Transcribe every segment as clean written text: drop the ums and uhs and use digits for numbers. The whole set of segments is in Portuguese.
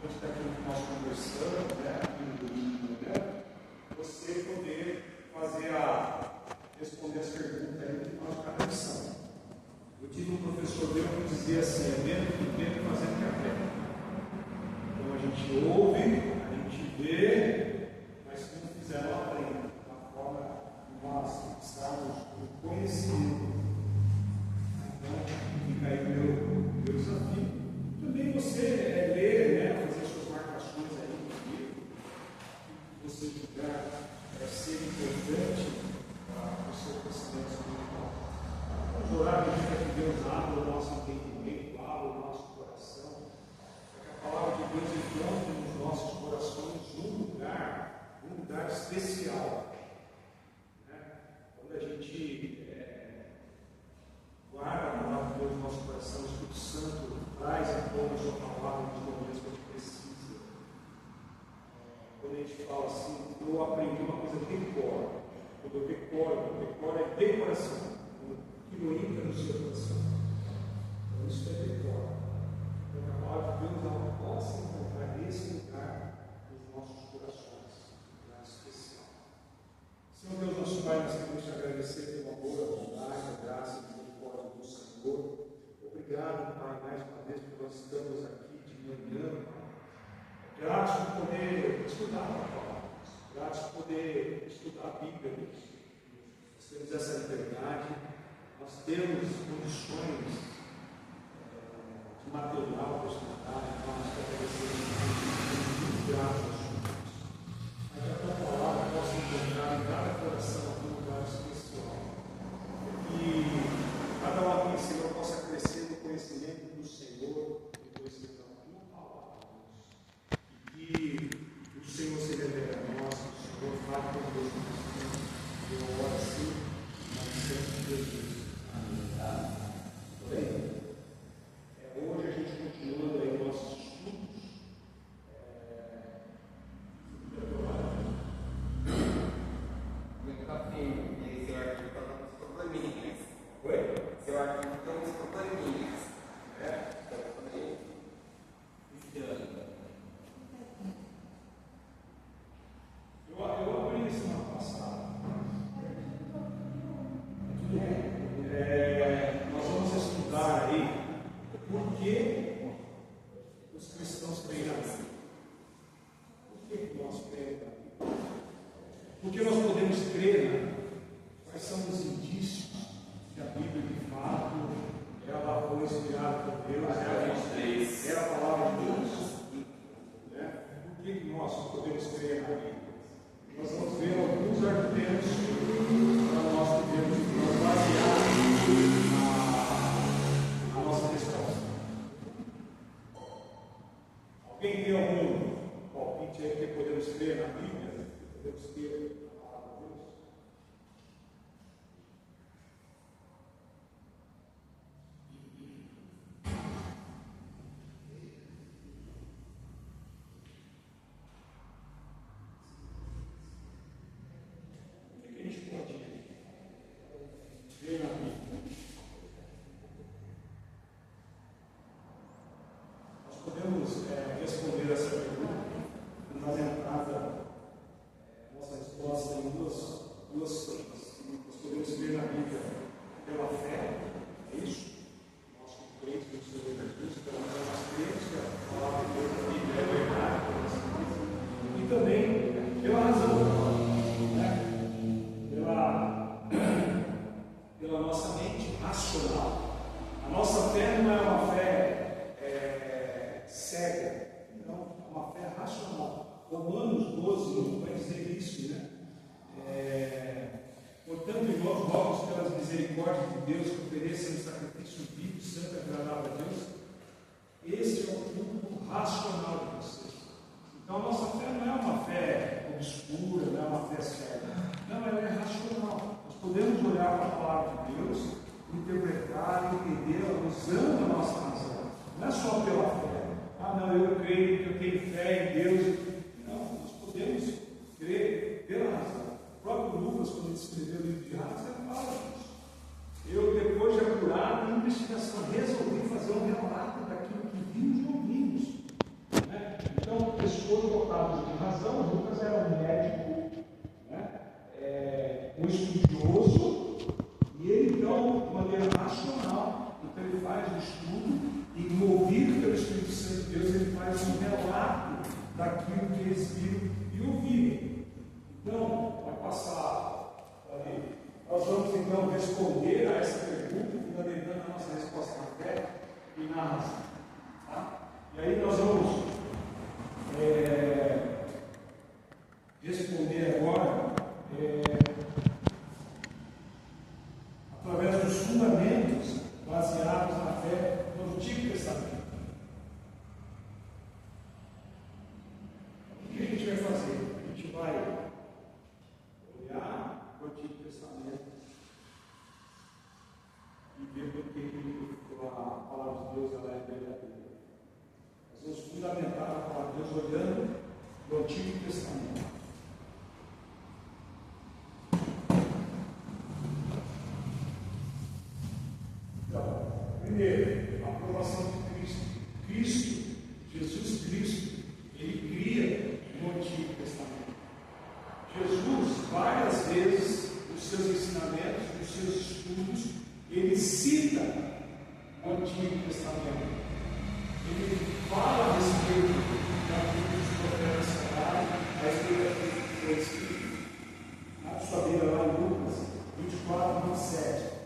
diante daquilo que nós conversamos, né, aqui no domingo, né, você poder responder as perguntas aí que nós cada lição. Eu tive um professor meu que dizia assim: é vendo fazendo café. Então a gente ouve, a gente vê, mas se não fizer, não aprende. Da forma que nós estamos no conhecimento. Então, fica aí o meu desafio. Também você ler, né, fazer suas marcações aí no livro, que você julgar ser importante para o seu crescimento espiritual. Vamos orar à medida que Deus abre o nosso entendimento, abre o nosso coração, para que a palavra de Deus encontre nos nossos corações um lugar especial. Né? Quando a gente guarda a palavra de Deus no nosso coração, o Espírito Santo traz a tona a sua palavra nos momentos que a gente precisa. Quando a gente fala assim, eu aprendi uma coisa de decoro. Quando eu decoro é decoração. Que não entra no seu coração. Então isso é decoro. Então a palavra de Deus ela possa encontrar esse lugar nos nossos corações, um lugar especial. Senhor Deus, nosso Pai, nós queremos te agradecer pelo amor, a bondade, a graça e a misericórdia do Senhor. Obrigado, Pai, mais uma vez, porque nós estamos aqui de manhã, Pai. Graças por poder estudar a palavra, graças por poder estudar a Bíblia. Nós temos essa liberdade, nós temos condições de material para estudar, então nós agradecemos muito graças. Mas que a tua palavra possa encontrar em cada coração aqui um lugar especial. E cada um aqui, Senhor, possa crescer no conhecimento do Senhor, no conhecimento da tua palavra. E que o Senhor se revele a nós, que o Senhor fale com Deus no Espírito. Eu oro assim, na presença de Jesus. Amém. Bem, hoje a gente continuando aí nossos estudos. Muito afim, e seu arquivo está dando uns probleminhas. Oi? Seu arquivo tem uns probleminhas. Então, também. Eu abri semana passada. Nós vamos estudar aí por que os cristãos creem na Bíblia. Por que nós cremos na Bíblia? Porque nós podemos crer, né? Quais são os indícios que a Bíblia de fato ela foi inspirada por Deus, é a palavra de Deus. Né? Por que nós podemos crer na Bíblia? Nós vamos ver alguns argumentos para nós podermos basear a nossa resposta. Alguém tem algum palpite aí que podemos crer na Bíblia? Podemos ter a palavra de Deus? O que a gente pode ver na Bíblia? Nós podemos responder essa pergunta e fazer entrada nossa resposta em duas coisas. Nós podemos ver na Bíblia pela fé, é isso? Nós que crentes no Senhor Jesus, pela fé nós cremos que a palavra de Deus da Bíblia é verdade, e também pela razão, né? Pela nossa mente racional. A nossa fé não é uma fé cega, não, é uma fé racional. Romanos 12 vai dizer isso, né? Portanto, irmãos, rogo pelas misericórdias de Deus que ofereçam um sacrifício vivo, santo e agradável a Deus. Esse é o culto racional de vocês. Então, a nossa fé não é uma fé obscura, não é uma fé cega. Não, ela é racional. Nós podemos olhar para a palavra de Deus, interpretar, entendê-la usando a nossa razão. Não é só pela fé. Ah, não, eu creio que eu tenho fé em Deus. Não, nós podemos crer pela razão. O próprio Lucas, quando ele escreveu o livro de Atos, ele fala disso. Eu, depois de apurada investigação, resolvi fazer um relato daquilo que vimos e ouvimos. Né? aquilo que eles viram e ouviram. Então, vai passar ali. Nós vamos então responder a essa pergunta, fundamentando a nossa resposta na fé e na razão. Tá? E aí nós vamos responder agora através dos fundamentos baseados na fé no Antigo Testamento. O que a gente vai fazer? A gente vai olhar o Antigo Testamento e ver por que a palavra de Deus ela é verdadeira. Nós vamos fundamentar a palavra de Deus olhando o Antigo Testamento. Então, primeiro, a aprovação de Cristo. Jesus Cristo, ele cria no Antigo Testamento. Jesus, várias vezes, nos seus ensinamentos, nos seus estudos, ele cita o Antigo Testamento. Ele fala a respeito daquilo que os profetas falaram, a respeito daquilo que foi escrito. Na sua Bíblia, lá em Lucas 24, 27.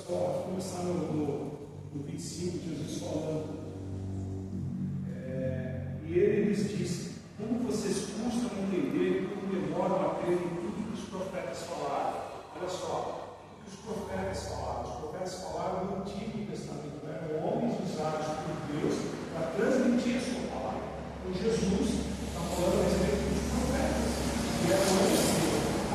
Vamos começar no 25, Jesus falando. E ele lhes disse: como vocês custam a entender, como demoram a crer em tudo que os profetas falaram. Olha só, o que os profetas falaram. Os profetas falaram no Antigo Testamento, eram homens usados por Deus para transmitir a sua palavra. Então Jesus está falando a respeito dos profetas. E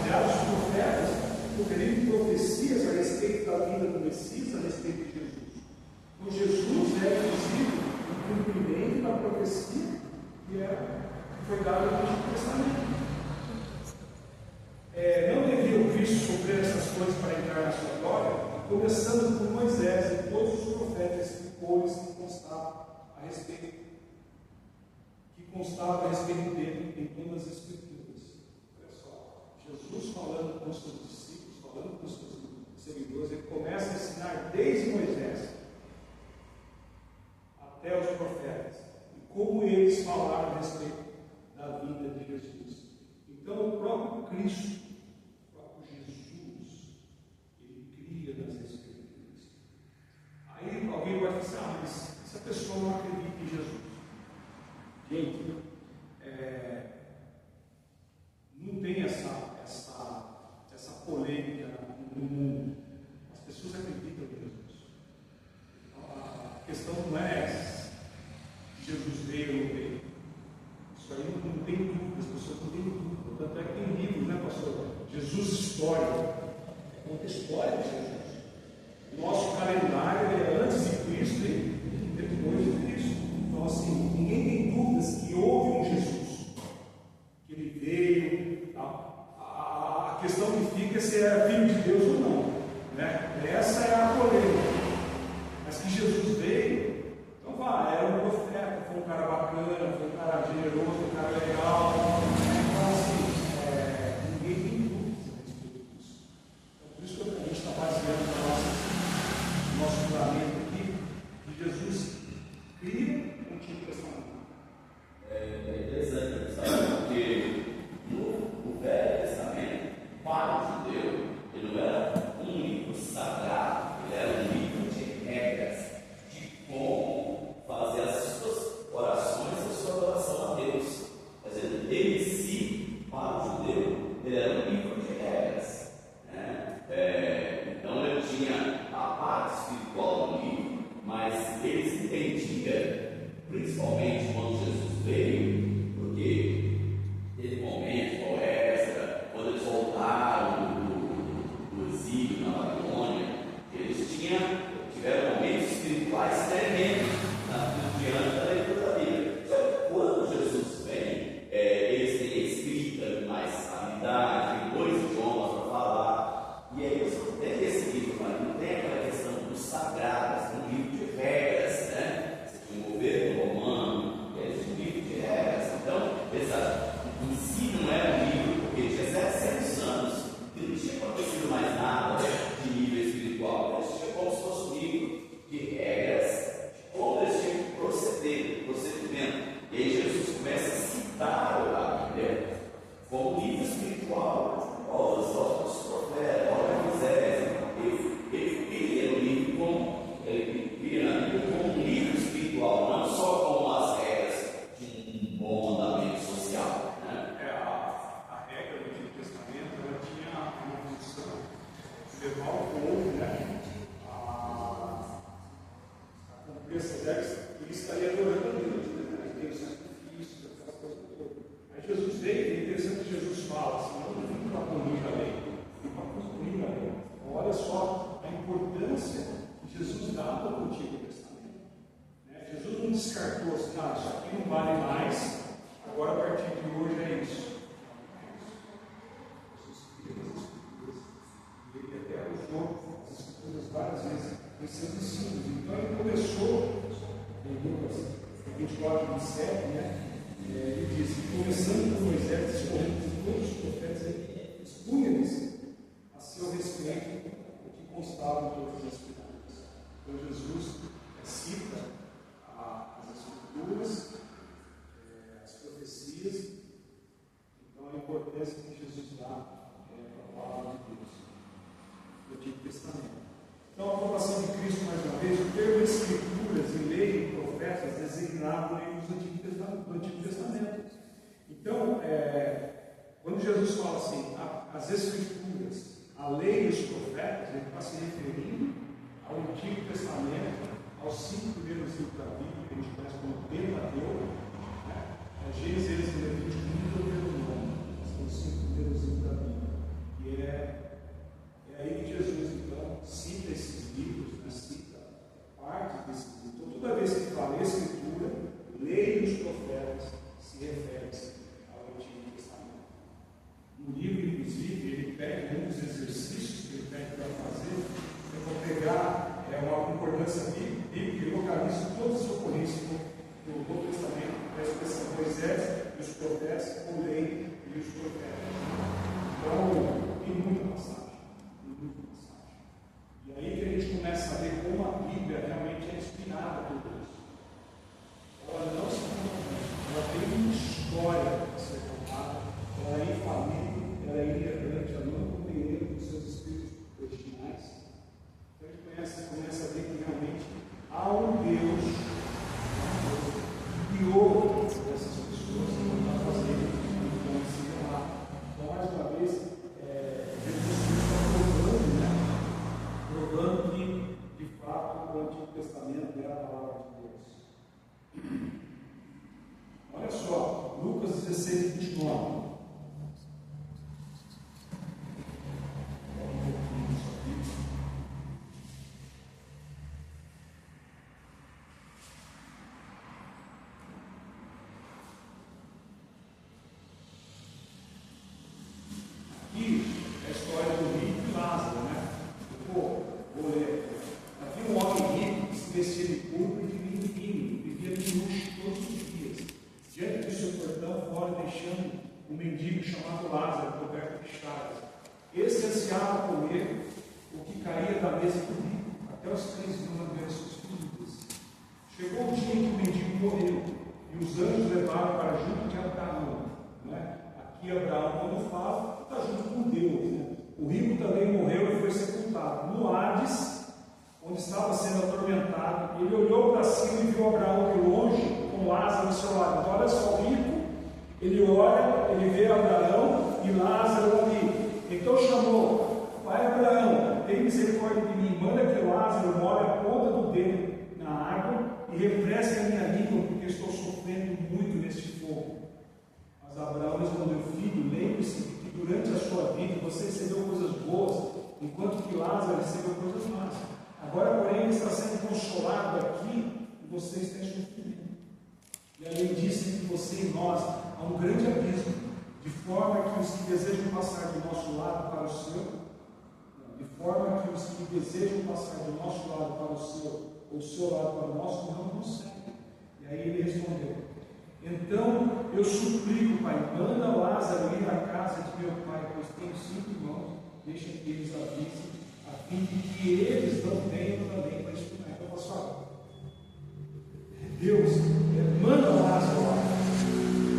aliás, os profetas proferindo profecias a respeito da vida do Messias, a respeito de Jesus. Então, Jesus é, inclusive, um cumprimento da profecia que foi dada no Antigo Testamento. Não devia o Cristo sofrer essas coisas para entrar na sua glória, começando por Moisés e todos os profetas escritores que constavam a respeito dele em todas as Escrituras. Olha só, Jesus falando com os seus discípulos, falando com os seus seguidores, ele começa a ensinar desde Moisés até os profetas, e como eles falaram a respeito da vida de Jesus. Então, o próprio Cristo, o próprio Jesus, ele cria nas Escrituras. Aí alguém vai dizer: mas essa pessoa não acredita em Jesus. Gente, não tem essa polêmica no mundo. As pessoas acreditam em Jesus. A questão não é se Jesus veio ou não veio. Isso aí não tem dúvida, as pessoas não têm dúvida. Tanto é que tem livros, né, pastor? Jesus História. Conta a história de Jesus. O nosso calendário é antes de Cristo e depois de Cristo. Então, assim, ninguém tem dúvidas que houve um Jesus, que ele veio. A questão que fica é se é filho de Deus ou não, né? Essa é a polêmica. Mas que Jesus veio, então era um profeta, foi um cara bacana, foi um cara generoso, um cara legal. Então, assim, ninguém tem dúvidas a respeito disso. Então, por isso que a gente está baseando o nosso fundamento aqui, que Jesus cria o Antigo Testamento. É interessante, sabe? Porque no Velho Testamento, para o judeu, ele não era um livro sagrado, ele era um livro de regras, de como fazer as suas orações, a sua adoração a Deus. Quer dizer, ele em si, para o judeu, ele era um livro de regras, né? Então ele tinha a parte espiritual do livro, mas eles entendiam, principalmente quando Jesus veio, porque teve momentos, como essa, quando eles voltaram do exílio na Babilônia, eles tiveram momentos só a importância que Jesus dava ao Antigo Testamento. Né? Jesus não descartou assim, isso aqui não vale mais, agora a partir de hoje é isso. Ele até usou as escrituras várias vezes em seus ensinos. Então ele começou, em Lucas 24, 27, né? Ele diz que começando por Moisés, escorrendo por todos os profetas, expunha-lhes a seu respeito o que constava em todas as escrituras. Então Jesus cita as escrituras, as profecias, então a importância que Jesus dá para a palavra de Deus no Antigo Testamento. Então, a aprovação de Cristo, mais uma vez, o termo Escrituras e lei e profetas designado no Antigo Testamento. Então, quando Jesus fala assim, as Escrituras, a lei e os profetas, ele está se referindo ao Antigo Testamento, aos 5 primeiros livros da Bíblia, que a gente conhece como Pentateuco, né? Gênesis, Levítico e Deuteronômio, são os 5 primeiros livros da Bíblia. E é aí que Jesus, então, cita esses livros, né? Cita parte desses livros. Então, toda vez que fala Escritura, lei e os profetas, se refere-se ao Antigo Testamento. No livro, inclusive, ele pede um dos exercícios que ele pede para fazer, eu vou pegar uma concordância bíblica e localizo todas as ocorrências do Novo Testamento, da expressão Moisés e os profetas, ou lei e os profetas. Então, tem muita passagem. E aí que a gente começa a ver como a Bíblia realmente é inspirada por Deus. Ela não se contradiz, ela tem uma história para ser contada, ela é infalível, ela é inerrante, ela não compreende os seus espíritos originais. Então a gente começa a ver que realmente há um Deus que criou essas pessoas para fazer então se amar. Então, mais uma vez, Jesus está provando que, de fato, o Antigo Testamento é a palavra de Deus. Olha só, Lucas 16, 29. Aqui é a história do rico e Lázaro, né? Vou ler. Havia um homem rico que se vestia de púrpura e de vinho fino, vivia de luxo todos os dias. Diante do seu portão, fora deixando um mendigo chamado Lázaro, coberto de chagas. Esse ansiava comer o que caía da mesa do rico, até os cães vinham lamber suas feridas. Chegou o dia em que o mendigo morreu, e os anjos levaram para junto de Abraão. Né? Aqui Abraão, quando fala, está junto com Deus. Né? O rico também morreu e foi sepultado. No Hades, onde estava sendo atormentado, ele olhou para cima e viu Abraão de longe, com Lázaro ao seu lado. Então, olha só, o rico, ele olha, ele vê Abraão e Lázaro ali. Então chamou: Pai Abraão, tem misericórdia de mim, manda que Lázaro molhe a ponta do dedo na água e refresque a minha língua, porque estou sofrendo muito neste fogo. Mas Abraão respondeu: Filho, lembre-se que durante a sua vida você recebeu coisas boas, enquanto que Lázaro recebeu coisas más. Agora, porém, ele está sendo consolado aqui e você está em sofrimento. E além disso, entre você e nós há um grande abismo, de forma que os que desejam passar do nosso lado para o seu, ou o seu lado para o nosso, não conseguem. E aí ele respondeu: Então eu suplico, Pai, manda Lázaro ir à casa de meu pai, pois tenho 5 irmãos, deixa que eles avisem, a fim de que eles não venham também para estudar. Então, pessoal, Deus manda Lázaro lá,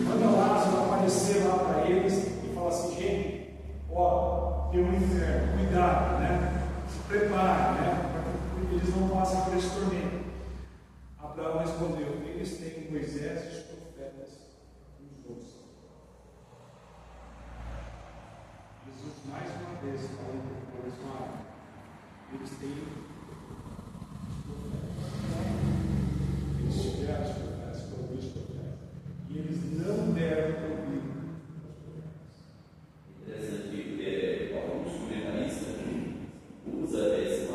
manda Lázaro aparecer lá para eles e fala assim: gente, ó, tem um inferno, cuidado, né? Se prepare, né? Para que eles não passem por esse tormento. Abraão respondeu: eles têm Moisés e os profetas, os outros. Jesus mais uma vez falando para eles: eles têm os profetas. Eles tiveram os profetas, foram os profetas. E eles não deram ouvir aos profetas. Interessante que alguns comentaristas usam esse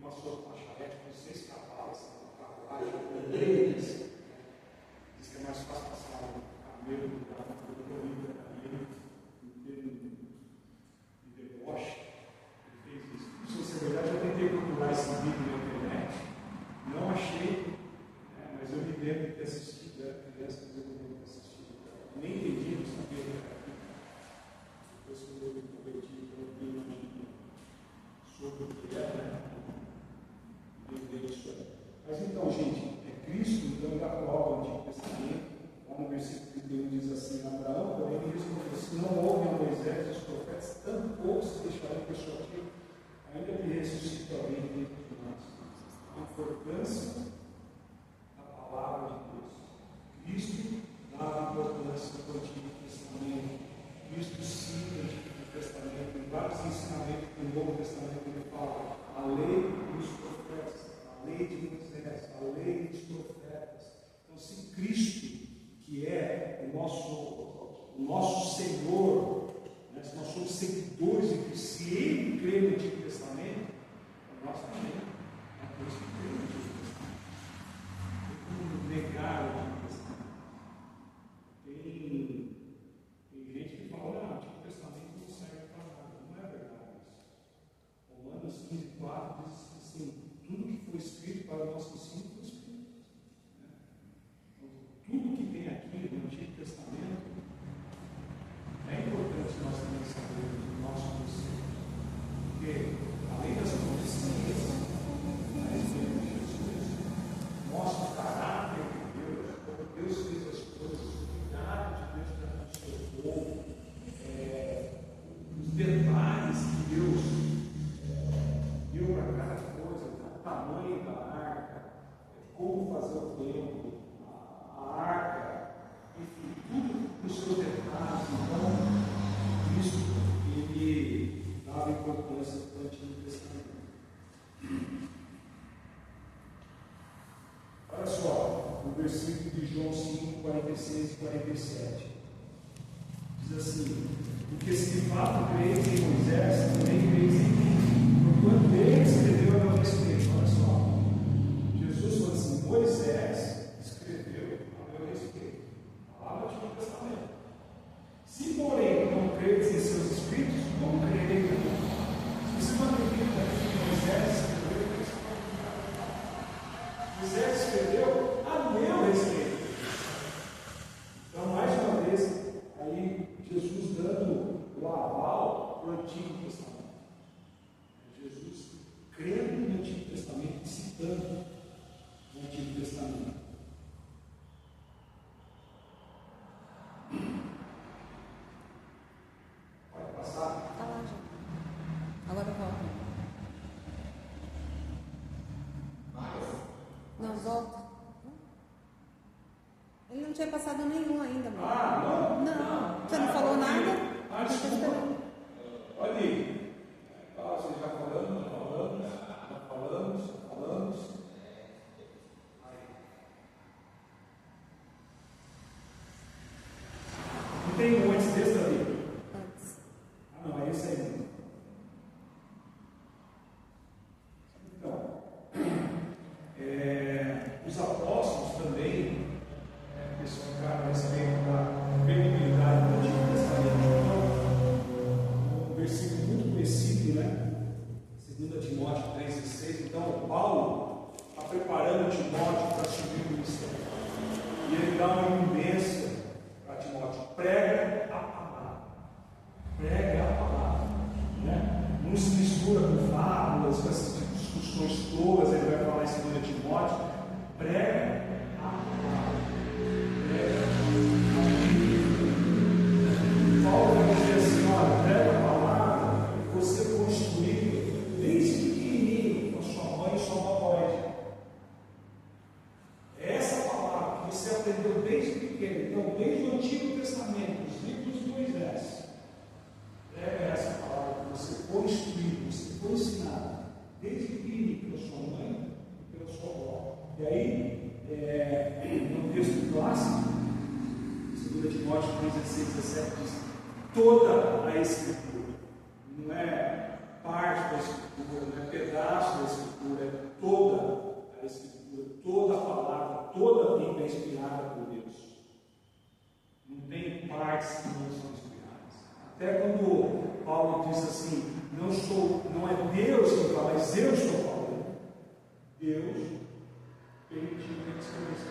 pastor com uma charrete com 6 cavalos, uma carruagem, com leis. Diz que é mais fácil passar um camelo do que uma corrida de deboche. Ele fez isso. Não sei se é verdade, eu tentei procurar esse vídeo na internet, não achei, mas eu me lembro de ter assistido, criança, eu me lembro de ter assistido. Nem entendi, não sabia. Depois que eu me converti, eu vi sobre o que é, Mas então, gente, é Cristo, então, ele aprova o Antigo Testamento. Lá no versículo 31 diz assim: Abraão, porém, ele respondeu: se não ouvem a Moisés e os profetas, tampouco se deixarão persuadir, ainda que ressuscite alguém dentro de nós. A importância da palavra de Deus. Cristo dá importância ao Antigo Testamento. Cristo cita o Antigo Testamento, em vários ensinamentos do Novo Testamento, ele fala a lei dos profetas, a lei de Moisés, a lei dos profetas. Então, se Cristo, que é o nosso Senhor, se nós somos seguidores de Cristo, se Ele crê no Antigo Testamento, nós também temos que crer no Antigo Testamento. Tem como negar o Antigo Testamento. Tem gente que fala: o Antigo Testamento não serve para nada. Não é verdade isso. Romanos 15:4 diz assim: tudo que foi escrito para o nosso ensino foi escrito. Então, tudo que tem aqui no Antigo Testamento é importante nós também sabermos do nosso ensino. Porque, além das profecias, a respeito de Jesus, mostra o caráter de Deus, como Deus fez as coisas, o cuidado de Deus para com o seu povo, os detalhes que Deus deu para cada coisa, o tamanho da arca, como fazer o templo, a arca, enfim, tudo os seus detalhes. Então, isso ele dava importância para o Antigo Testamento. Olha só, o versículo de João 5, 46 e 47. Diz assim: porque se de fato creis em Moisés, também creis em mim, porquanto ele escreveu a meu respeito. Olha só, Jesus falou assim: Moisés escreveu a meu respeito. Lá no Antigo Testamento. Se, porém, não credes em seus escritos, como crereis em mim? Se você não acredita que Moisés escreveu, Moisés escreveu a meu respeito. Então, mais uma vez, aí Jesus dando o aval para o Antigo Testamento. Jesus crendo no Antigo Testamento e citando o Antigo Testamento. Pode passar? Está lá já. Agora volta. Não, volta. Ele não tinha passado nenhum ainda, mano. Não. Você não falou nada? Desculpa. Olha aí. Você já falamos. Não tem um antes desse ali? Antes. Não, é esse aí mesmo. Então, os apóstolos também, pessoal, cara, a respeito da credibilidade do Antigo Testamento. Então, um versículo muito conhecido, né? 2 Timóteo 3,6. Então, Paulo está preparando Timóteo para assumir o ministério. E ele dá uma incumbência para Timóteo: prega a palavra. Prega a palavra. Né? Não se mistura com fábulas, com essas discussões todas. Ele vai falar em 2 Timóteo: prega a palavra. Prega a Bíblia. Paulo vai dizer assim: olha, prega a palavra, e você foi instruído desde pequenininho com a sua mãe e sua mamãe. É essa palavra que você aprendeu desde pequeno. Então, desde o Antigo Testamento, os livros de Moisés, prega essa palavra que você foi instruído, você foi ensinado desde pequenininho pela sua mãe e pela sua avó. E aí, no texto clássico, 2 Timóteo 3,16-17, diz: toda a Escritura, não é parte da Escritura, não é pedaço da Escritura, inspirada por Deus. Não tem partes que não são inspiradas. Até quando Paulo diz assim, não é Deus que fala, mas eu estou falando. Deus permitiu que ele escrevesse.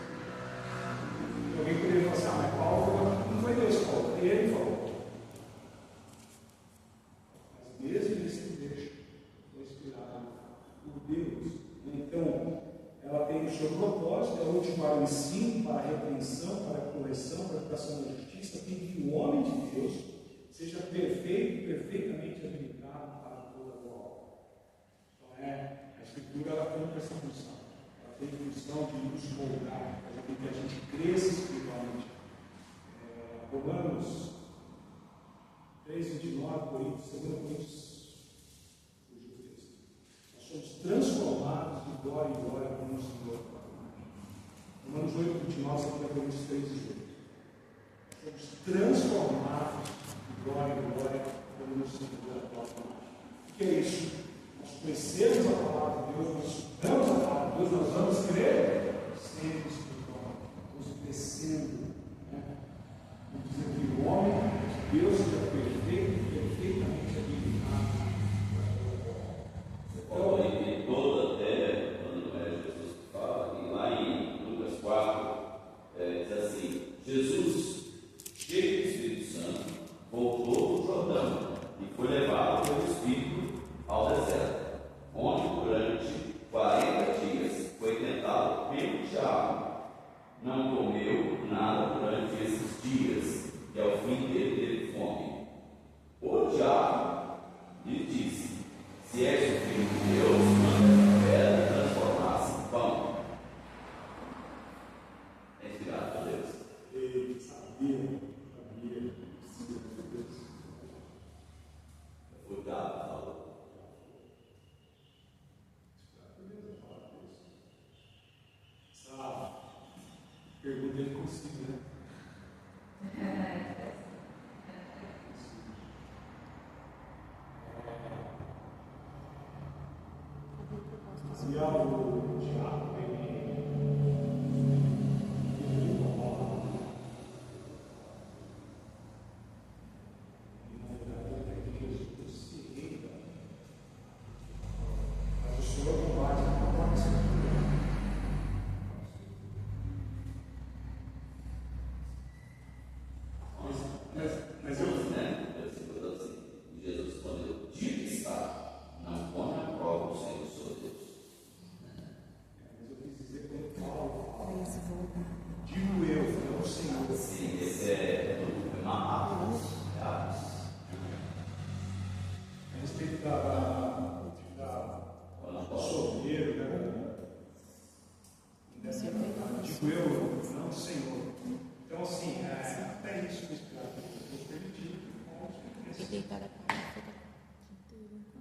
Alguém poderia falar assim, mas Paulo não foi Deus que falou, ele falou. Mas mesmo esse trecho foi inspirado por Deus. Então, ela tem o seu propósito, é útil para o ensino, para a repreensão, para a correção, para a educação da justiça, para que o homem de Deus seja perfeito, perfeitamente habilitado para toda boa obra. Então, a Escritura ela tem essa função. Ela tem a função de nos moldar, para que a gente cresça espiritualmente. Romanos 3:29, Coríntios, 2 Coríntios, nós somos transformados de glória em glória como o Senhor. Romanos 8:29, 2 Coríntios 3:18. Somos transformados de glória em glória como o Senhor. O que é isso? Nós conhecemos a palavra de Deus, nós estudamos a palavra de Deus, nós vamos crer sempre espiritualmente, vamos crescendo. Diz aqui, o homem de Deus é perfeito, perfeitamente habilitado. Você falou aí que toda a terra, quando não é Jesus que fala, e lá em Lucas 4, diz assim, Jesus, cheio do Espírito Santo, voltou do Jordão e foi levado pelo Espírito ao deserto, onde durante 40 dias foi tentado pelo diabo. Não comeu nada durante esses dias, e ao fim dele teve fome. O diabo lhe disse, se és o filho de Deus, manda a pedra transformar-se em pão. É inspirado por Deus. Ele sabia. Foi o diabo que falou. Essa pergunta ele consigo, né? E o diabo, ele incomoda. E na verdade é que Jesus se reina. Mas o Senhor não vai conforme a Escritura. Mas eu Jesus respondeu, dito está, não põe à prova o Senhor seu Deus. Mas eu quis dizer quando Paulo fala, digo eu, não o Senhor. Sim, esse é uma A respeito da solteiro, né? Digo eu, não o Senhor. Então, assim, até isso que Deus permitiu.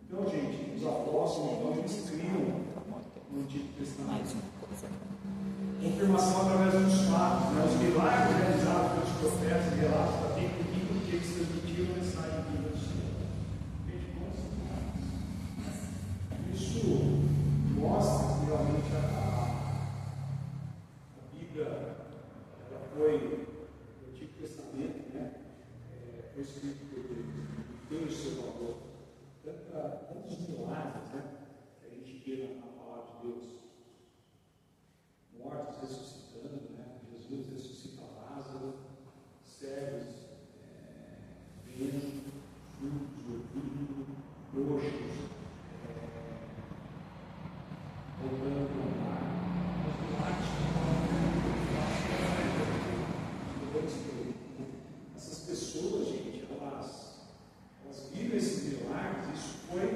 Então, gente, os apóstolos, então, eles criam no Antigo Testamento confirmação através dos fatos, né? Os milagres realizados pelos profetas, relatos da Bíblia, que eles transmitiram a mensagem da Bíblia do Senhor. Isso mostra que realmente a Bíblia ela foi no Antigo Testamento, né? Foi escrito por Deus, tem o seu valor. Tantos milagres, né? Que a gente vê na palavra de Deus. Mortos ressuscitando, né? Jesus ressuscita Lázaro, cegos vendo, surdos ouvindo, coxos voltando a andar. Os milagres essas pessoas, gente, elas viram esses milagres, isso foi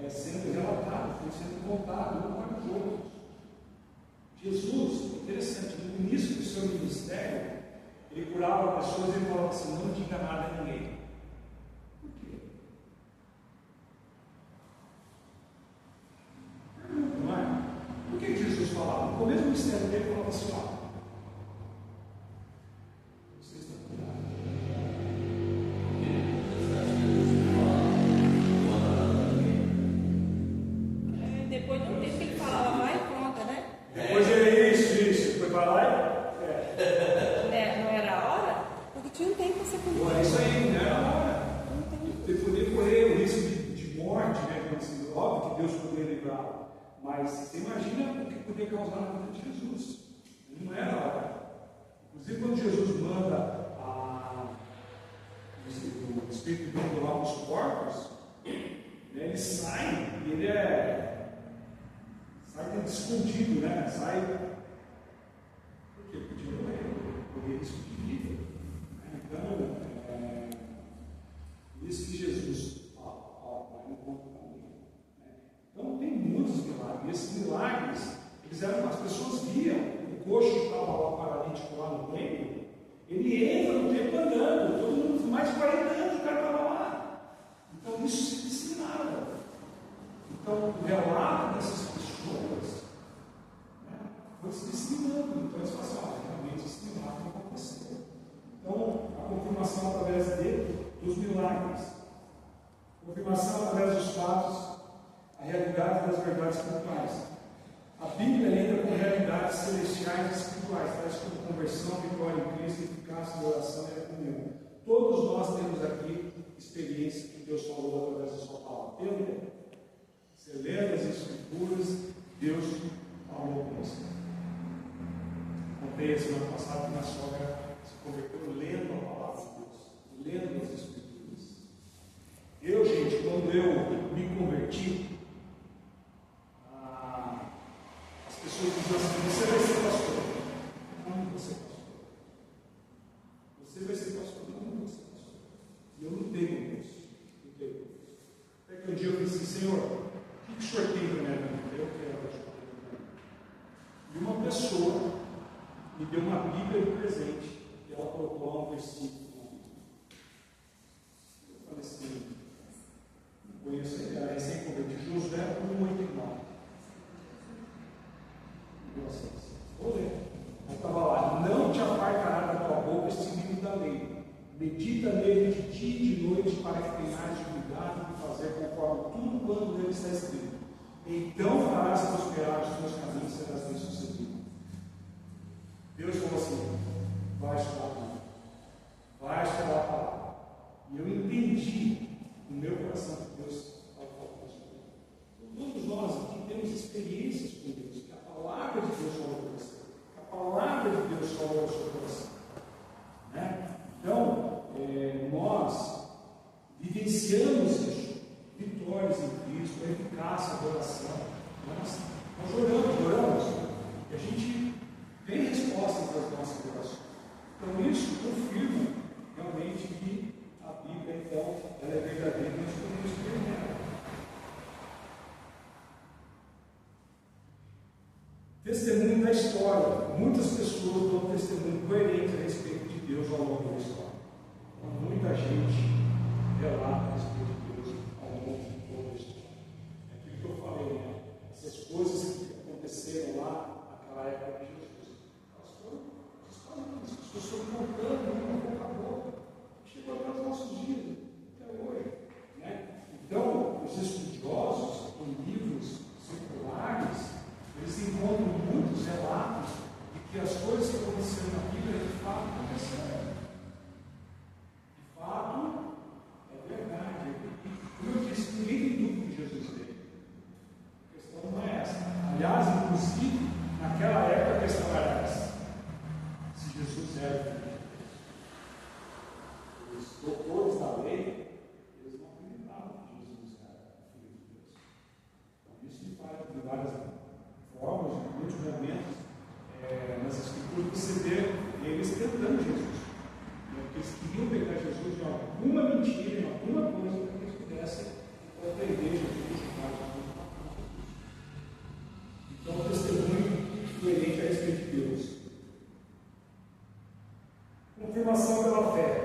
sendo relatado, foi sendo contado um para os outros. Jesus, interessante, no início do seu ministério, ele curava pessoas e ele falava assim, não diga nada a ninguém. Por quê? Não é? Por que Jesus falava? No começo do ministério dele, ele falava assim, ó, vocês estão cuidados. Depois de um tempo que ele falava, vai e conta, né? Depois ele isso, foi para lá É isso aí, né? Ele poderia correr o risco de morte, né? Óbvio que Deus poderia livrar, mas você imagina o que poderia causar na vida de Jesus. Ele não era hora. Inclusive, quando Jesus manda o Espírito de Deus lá nos corpos, né, ele sai e ele sai escondido, né? Sai porque ele podia morrer, correr risco de vida. Então, isso que Jesus vai no ponto comigo. Então, tem muitos milagres. E esses milagres, as pessoas viam o coxo que estava lá paralítico lá no templo, ele entra no templo andando, todo mundo, mais de 40 anos o cara estava lá. Então, isso se disseminava. Então, o relato dessas pessoas foi se disseminando. Então, eles falam assim, realmente esse milagre aconteceu. Então, a confirmação através dos milagres, confirmação através dos fatos, a realidade das verdades espirituais. A Bíblia entra com realidades celestiais e espirituais, tais como conversão, vitória em Cristo, eficácia da oração e a comunhão. Todos nós temos aqui experiência que Deus falou através da sua palavra. Entendeu? Você lê as Escrituras, Deus falou com você. Contei a semana passada que minha sogra se converteu lendo a palavra de Deus, lendo as Escrituras. Eu, gente, quando eu me converti, as pessoas diziam assim: você vai ser pastor. Não vou ser pastor. Você vai ser pastor. Não vou ser pastor. E eu não tenho isso. Até que um dia eu disse assim: Senhor, o que o senhor tem para minha vida? Eu quero ajudar. E uma pessoa me deu uma Bíblia de presente e ela colocou lá um versículo na Bíblia. Eu falei assim: não conheço ele, era recém-convertido, Josué 1:8-9. Vou ler. Eu estava lá: não te apartará da tua boca este livro da lei, medita nele de dia e de noite, para que tenhas de cuidado de fazer conforme tudo quanto nele está escrito. Então farás prosperar os teus caminhos e serás bem sucedido. Deus falou assim: vai estudar a Bíblia, vai estudar a palavra. E eu entendi no meu coração que Deus estava falando isso. Todos nós aqui temos experiências com Deus, que a palavra de Deus falou com você, que a palavra de Deus falou ao seu coração. Né? Então, nós vivenciamos isso, vitórias em Cristo, a eficácia da oração. Nós oramos, e a gente tem respostas para as nossas orações. Então, isso confirma realmente que a Bíblia, então, ela é verdadeira e nós podemos crer nela. Testemunho da história. Muitas pessoas dão testemunho coerente a respeito de Deus ao longo da história. Então, muita gente relata a respeito de Deus ao longo de toda a história. É aquilo que eu falei, né? Essas coisas que aconteceram lá naquela época de Jesus, as pessoas foram contando boca a boca, chegou até os nossos dias, até hoje. Né? Então, os estudiosos, em livros seculares, eles encontram muitos relatos de que as coisas que aconteceram na Bíblia de fato aconteceram. De fato, é verdade. Como eu disse, ninguém tem dúvida que Jesus veio. A questão não é essa. Aliás, inclusive, naquela época a questão era essa: se Jesus era filho de Deus. Os doutores da lei, eles não acreditavam que Jesus era filho de Deus. Então, isso de fato, de várias formas, em muitos momentos, nas Escrituras, você vê eles tentando Jesus. Porque eles queriam pegar Jesus em alguma mentira, em alguma coisa, para que eles pudessem prender Jesus. Então, o testemunho coerente a respeito de Deus. Confirmação pela fé.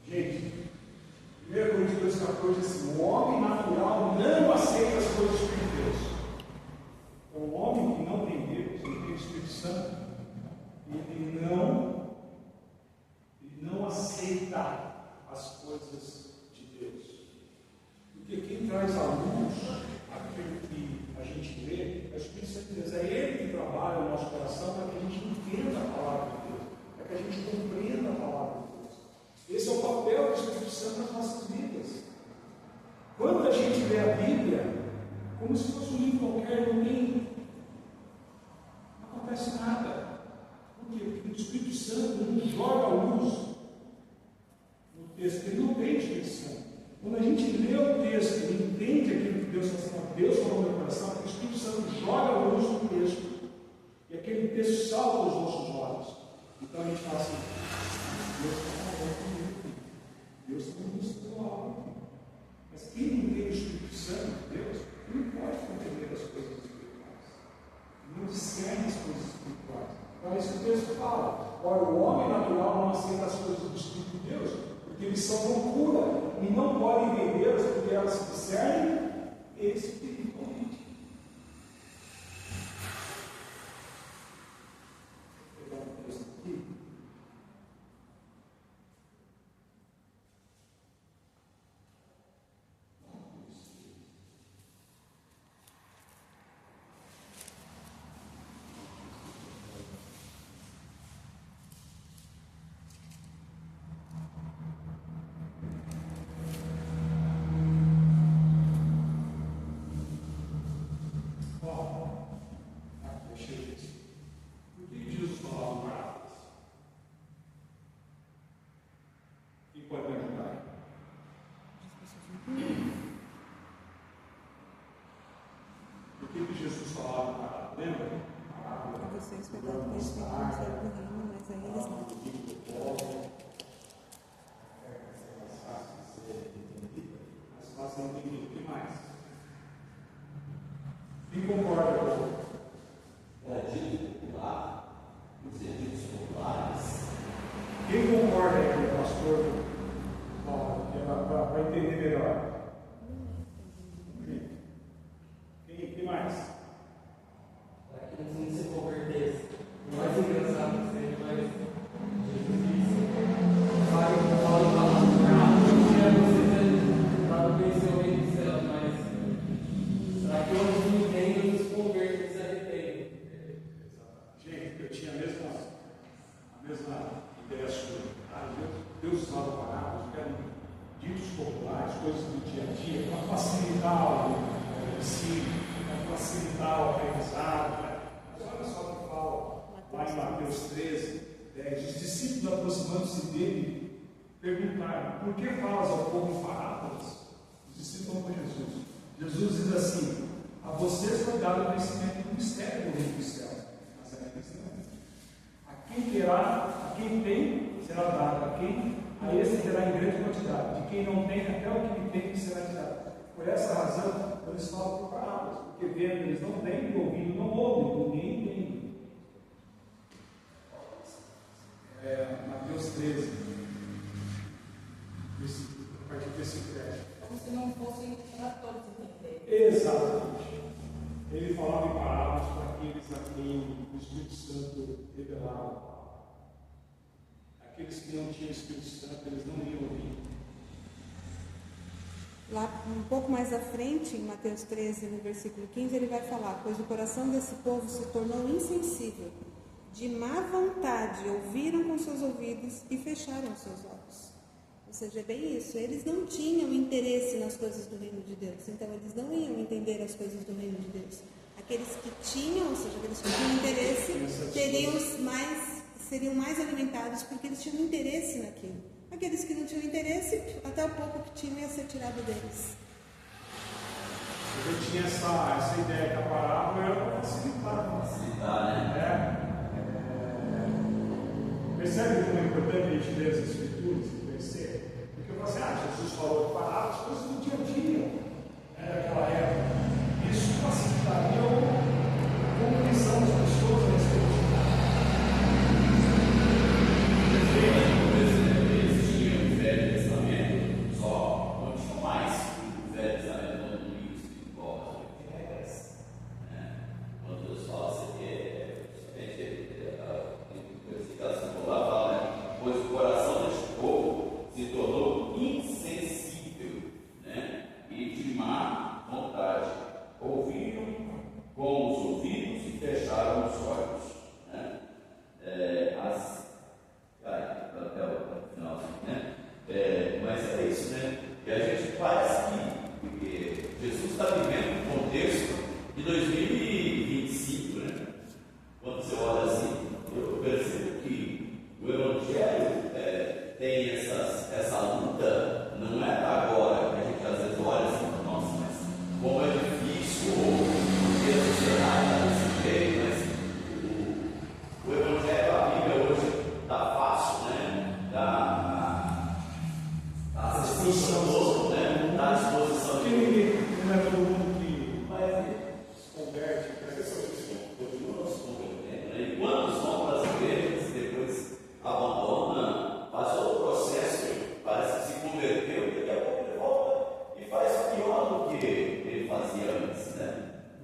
Gente, 1 Coríntios 2,14 diz assim: o homem natural não aceita as coisas de Deus. Então, o homem aceitar as coisas de Deus. Porque quem traz à luz aquilo que a gente lê é o Espírito Santo de Deus. É Ele que trabalha no nosso coração para que a gente entenda a palavra de Deus, para que a gente compreenda a palavra de Deus. Esse é o papel do Espírito Santo nas nossas vidas. Quando a gente lê a Bíblia, como se fosse um livro qualquer, não acontece nada. Por quê? Porque o Espírito Santo não joga a luz no texto, ele não tem descrição. Quando a gente lê o texto e entende aquilo que Deus está falando, Deus falou no meu coração, o Espírito Santo joga a luz no texto e aquele texto salta aos nossos olhos. Então a gente fala assim: Deus está falando comigo, Deus está me mostrando algo. Mas quem não tem o Espírito Santo de Deus não pode compreender as coisas espirituais, não discerne as coisas espirituais. Então é isso que o texto fala. Ora, o homem natural não aceita as coisas do Espírito de Deus, porque eles são loucura e não podem entendê-las, porque elas se discernem espiritualmente. Vou pegar um texto aqui. Por que Jesus falava parábolas? Quem pode me ajudar? Por que Jesus falava parábolas? Lembra? Para vocês pegaram o conhecimento do mistério do reino, mas aí eles não. Mas fácil não tem o que mais? Quem concorda com Dito popular, os ditos populares. quem concorda aí com o pastor para entender melhor? Quem mais? Para que não se convertesse. O mais engraçado que seja, mas Jesus disse: fale com palavras para conhecer o reino dos céus, mas para que outros não entendam e se convertam e se arrependam. Gente, eu tinha a mesma ideia sua. Deus usava parábolas, que eram ditos populares, coisas do dia a dia, para facilitar o ensino, para facilitar o aprendizado. Mas olha só o que fala lá em Mateus 13, 10. Os discípulos, aproximando-se dele, perguntaram: por que falas ao povo em parábolas? Os discípulos vão com Jesus. Jesus diz assim: a vocês foi dado o conhecimento do mistério do reino dos céus. Mas é a quem tem, será dado. A esse terá em grande quantidade. De quem não tem, até o que lhe tem será tirado. Por essa razão, eles falam por parábolas, porque vendo eles não têm, e ouvindo não ouvem, ninguém entende. Mateus 13, a partir do versículo 10. Como se não fossem para todos entenderem. Exatamente. Ele falava em parábolas para aqueles a quem o Espírito Santo revelava. Aqueles que não tinham o Espírito Santo, eles não iam ouvir. Lá um pouco mais à frente, em Mateus 13, no versículo 15, ele vai falar: pois o coração desse povo se tornou insensível, de má vontade ouviram com seus ouvidos e fecharam os seus olhos. Ou seja, é bem isso, eles não tinham interesse nas coisas do reino de Deus, então eles não iam entender as coisas do reino de Deus. Aqueles que tinham, ou seja, aqueles que tinham interesse, seriam mais alimentados porque eles tinham interesse naquilo. Aqueles que não tinham interesse, até o pouco que tinham ia ser tirado deles. Eu tinha essa ideia que a parábola era para facilitar. Né? Percebe como é importante a gente ler as Escrituras e conhecer? Porque eu falo assim: Jesus falou de parábolas, coisas do dia a dia, daquela época. Isso facilitaria a compreensão das pessoas a respeito de Existia o Velho Testamento, só não tinha mais o Velho Testamento no livro espiritual de regras. Quando Deus fala assim, justamente a explicação popular fala, pois o coração deste povo é isso, né? E a gente parece que Jesus está vivendo um contexto de 2025, né? Quando você olha assim, eu percebo que o Evangelho tem essa luta, não é agora, que a gente às vezes olha assim, nossa, mas como é difícil, ou porque a sociedade está desse jeito, mas o Evangelho, a Bíblia hoje está fácil, né? Está à disposição, né? Está à disposição de Porque não é todo mundo que se converte, presta atenção. continuam se convertendo, né? E quantos vão para as igrejas e depois abandonam, faz outro processo, parece que se converteu, e daqui a pouco ele volta e faz pior do que ele fazia antes, né?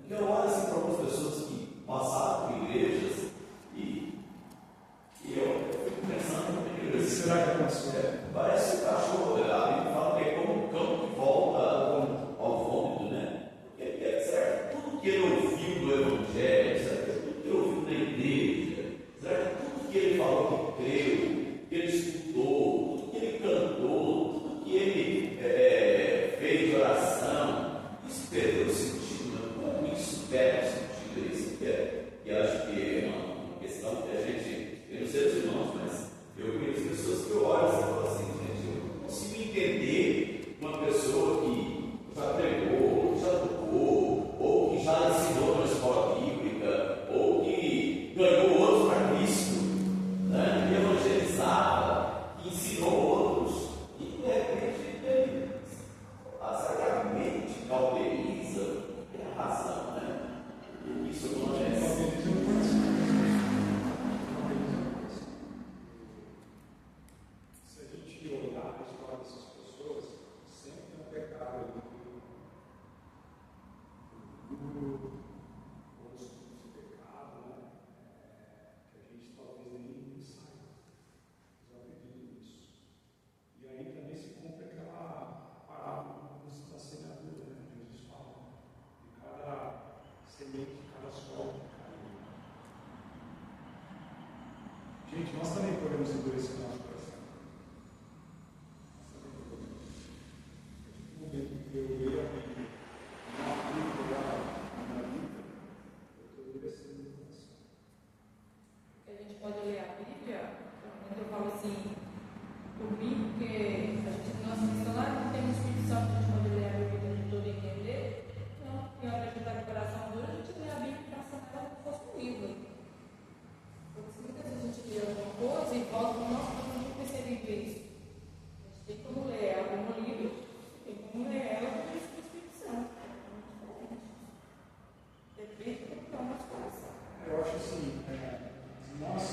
Porque eu olho assim para algumas pessoas que passaram por igrejas e eu fico pensando O que será que aconteceu? parece um cachorro, a Bíblia fala que é como um cão que volta ao vômito, né? Porque será que tudo que ele ouviu do Evangelho, será que tudo que ele ouviu da igreja, será que tudo que ele falou que creu, que ele escutou, tudo que ele cantou, tudo que ele fez de oração, isso perdeu o sentido, né? Como isso perde o sentido? Isso que acho que é uma questão que a gente, eu não sei os irmãos, mas eu conheço pessoas que eu olho e falo assim, gente, eu não consigo entender uma pessoa que já pregou, já tocou, ou que já ensinou na escola bíblica, ou que ganhou outros para Cristo, né? Que evangelizava, que ensinou outros, e de repente ele certamente cauteriza, tem a razão, né? E isso acontece. Se a gente olhar a história dessas pessoas, sempre tem um pecado ali. Ou esse pecado, né? Que a gente talvez nem saiba. Mas eu acredito nisso. E aí também se cumpre aquela parábola da semeadura, né? Jesus fala. De cada semente, de cada solo que caiu. Gente, nós também podemos endurecer nosso coração. No momento que eu leio a Bíblia, não aplico ela na vida, eu estou endurecendo meu coração. A gente pode ler a Bíblia, quando eu falo assim, por mim, porque a gente, nossa questão lá não tem um Espírito Santo, a gente pode ler a Bíblia de tudo e entender. Não, tem hora que a gente está com o coração duro, a gente lê a Bíblia para sanar como se fosse um livro. Porque muitas vezes a gente lê alguma coisa e volta para o nosso, nós não percebemos isso. A gente tem como ler ela no livro, tem como ler ela com o Espírito Santo. É muito diferente. Depende do que é o nosso coração. Eu acho assim, nós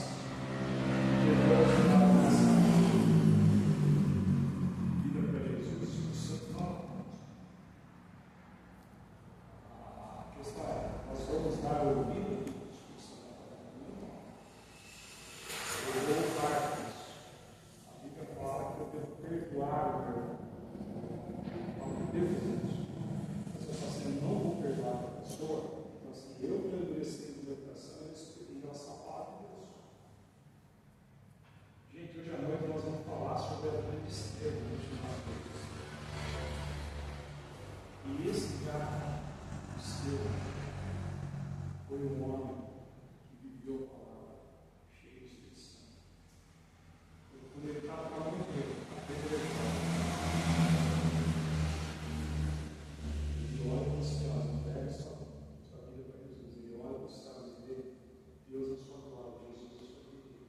devemos dar a nossa vida para Jesus, o Santo não. A questão é, nós vamos dar ouvido ao Espírito Santo. Eu vou voltar com isso. A Bíblia fala que eu devo perdoar o meu irmão. Eu devo fazer isso. Mas eu falo assim, eu não vou perdoar a pessoa. Então, assim, eu estou endurecendo o meu coração em relação à palavra de Deus. Gente, hoje à noite nós vamos falar sobre a grande estrela do último tempo. E esse cara, estrela, foi um homem que viveu a palavra cheia de Espírito Santo. Quando ele estava com muito tempo, ele olha para os céus, não pega sua vida para Jesus. Ele olha para os céus e vê Deus na sua glória, Jesus na sua vida.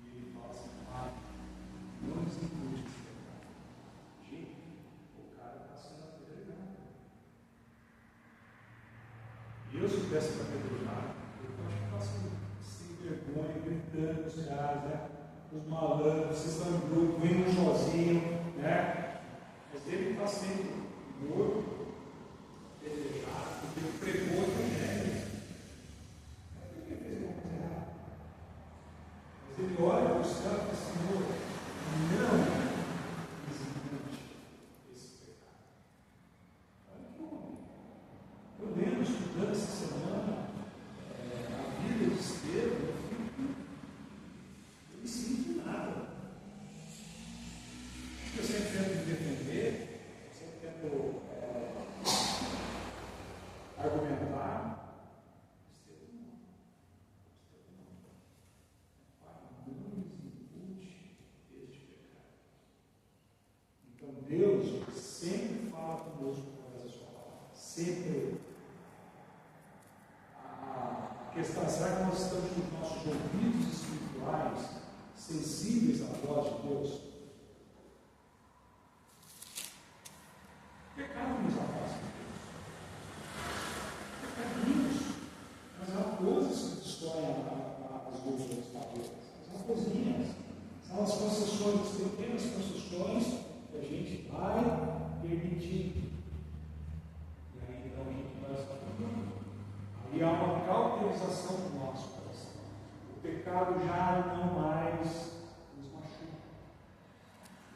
E ele fala assim, Pai, não nos inclui nesse pecado. Gente, o cara está sendo apedrejado. E eu, se pudesse para apedrejar, eu acho que eu faço sem vergonha, gritando com os caras, né? Os malandros, vocês estão em grupo, vem um sozinho, né? Mas ele está sendo morto, apedrejado, porque ele pregou o Evangelho. Não é porque ele fez uma coisa errada. Mas ele olha para o céu e fala, Senhor, não execute esse pecado. Olha que homem. Eu lembro, estudando essa semana, a vida de Estevão, eu me sinto nada. sempre a questão é: será que nós estamos com os nossos ouvidos espirituais sensíveis à voz de Deus? O pecado nos afasta de Deus. Pecadinhos, as raposas que destroem as outras cabeças. As raposinhas são as concessões, as pequenas concessões que a gente vai permitindo. E aí então a gente vai se afundando. Aí há uma cauterização do nosso coração. O pecado já não mais nos machuca.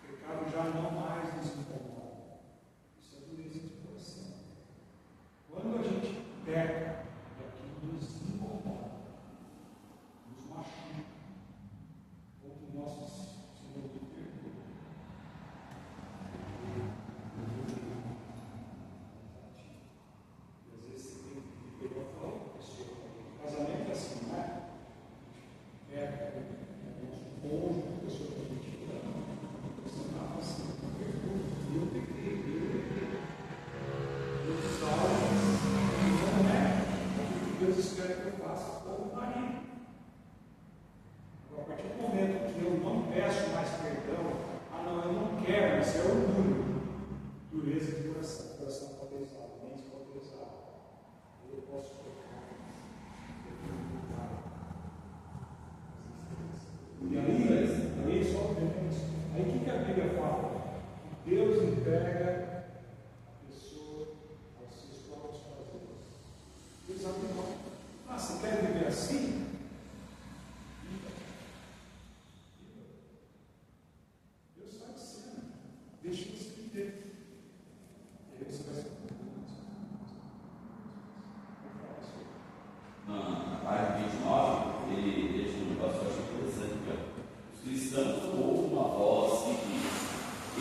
O pecado já não mais nos incomoda. Isso é dureza de coração. Quando a gente peca, aquilo nos incomoda, nos machuca. Como o nosso Senhor nos perdoa. E às vezes você tem que perdoar a outra pessoa. O casamento é assim, não é? É nosso cônjuge, a pessoa que a gente ama. Você não assim, perdoa. Eu pequei. Deus salva. Não é o que Deus espera que eu faça como marido. A partir do momento que eu não peço mais perdão, não, eu não quero, isso é orgulho, dureza de coração, coração cauterizado, mente cauterizada. Eu posso pecar, e aí só vemos. Aí o que a Bíblia fala? Que Deus entrega a pessoa aos seus próprios prazeres. Deus abre mão. Você quer viver assim? Deus está dizendo, deixa você viver. E aí você vai ser Na página 29, ele deixa um negócio que eu acho interessante. Os cristãos ouvem uma voz que diz: